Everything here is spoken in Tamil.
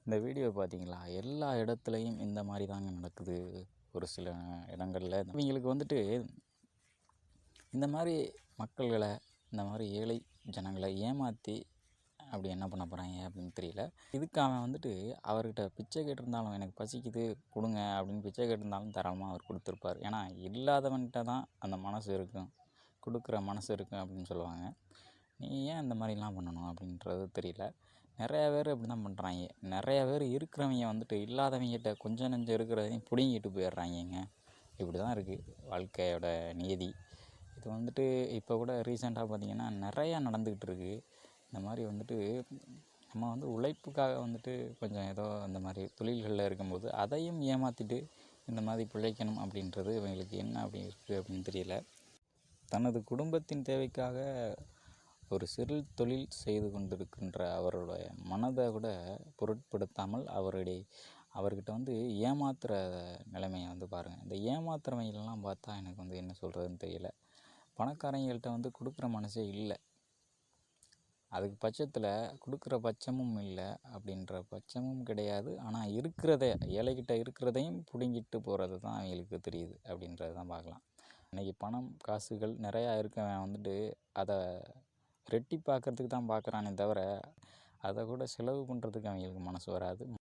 இந்த வீடியோ பார்த்தீங்களா? எல்லா இடத்துலயும் இந்த மாரி தாங்க நடக்குது. ஒரு சில இடங்கள்ல இவங்களுக்கு வந்துட்டு இந்த மாரி மக்கள்கள, இந்த மாரி ஏழை ஜனங்கள ஏமாத்தி அப்படி என்ன பண்ண போறாய்ங்க அப்படின்னு தெரியல. இதுக்கு அவன் வந்துட்டு அவர்கிட்ட பிச்சை கேட்டிருந்தாலும், "எனக்கு பசிக்குது குடுங்க" அப்படின்னு பிச்சை கேட்டிருந்தாலும் தாராளமா அவர் குடுத்துருப்பார். ஏன்னா, இல்லாதவன்ட்ட தான் அந்த மனசு இருக்கும். குடுக்குற மனசு இருக்கும் அப்படின்னு சொல்லுவாங்க. நீ ஏன் இந்த மாதிரிலாம் பண்ணணும் அப்படின்றது தெரியல. நிறையா பேர் அப்படி தான் பண்ணுறாங்க. நிறையா பேர் இருக்கிறவங்க வந்துட்டு இல்லாதவங்ககிட்ட கொஞ்சம் நெஞ்சம் இருக்கிறதையும் பிடுங்கிட்டு போயிடுறாங்கங்க. இப்படி தான் இருக்குது வாழ்க்கையோட நியதி. இது வந்துட்டு இப்போ கூட ரீசெண்டாக பார்த்திங்கன்னா நிறையா நடந்துக்கிட்டு இருக்குது. இந்த மாதிரி வந்துட்டு நம்ம வந்து உழைப்புக்காக வந்துட்டு கொஞ்சம் ஏதோ இந்த மாதிரி தொழில்களில் இருக்கும்போது அதையும் ஏமாற்றிட்டு இந்த மாதிரி பிழைக்கணும் அப்படின்றது இவங்களுக்கு என்ன அப்படி இருக்குது அப்படின்னு தெரியல. தனது குடும்பத்தின் தேவைக்காக ஒரு சிறு தொழில் செய்து கொண்டிருக்கின்ற அவருடைய மனதை கூட பொருட்படுத்தாமல் அவர்கிட்ட வந்து ஏமாத்துகிற நிலைமையை வந்து பாருங்கள். இந்த ஏமாத்துறவங்களெலாம் பார்த்தா எனக்கு வந்து என்ன சொல்கிறதுன்னு தெரியல. பணக்காரங்கள்கிட்ட வந்து கொடுக்குற மனசே இல்லை. அதுக்கு பட்சத்தில் கொடுக்குற பட்சமும் இல்லை, அப்படின்ற பட்சமும் கிடையாது. ஆனால் இருக்கிறத ஏழைகிட்ட இருக்கிறதையும் பிடுங்கிட்டு போகிறது தான் அவங்களுக்கு தெரியுது அப்படின்றது தான் பார்க்கலாம். இன்றைக்கி பணம் காசுகள் நிறையா இருக்கவன் வந்துட்டு அதை ரெட்டிப்பாக்கிறதுக்கு தான் பார்க்குறானே தவிர, அதை கூட செலவு பண்ணுறதுக்கு அவங்களுக்கு மனசு வராது.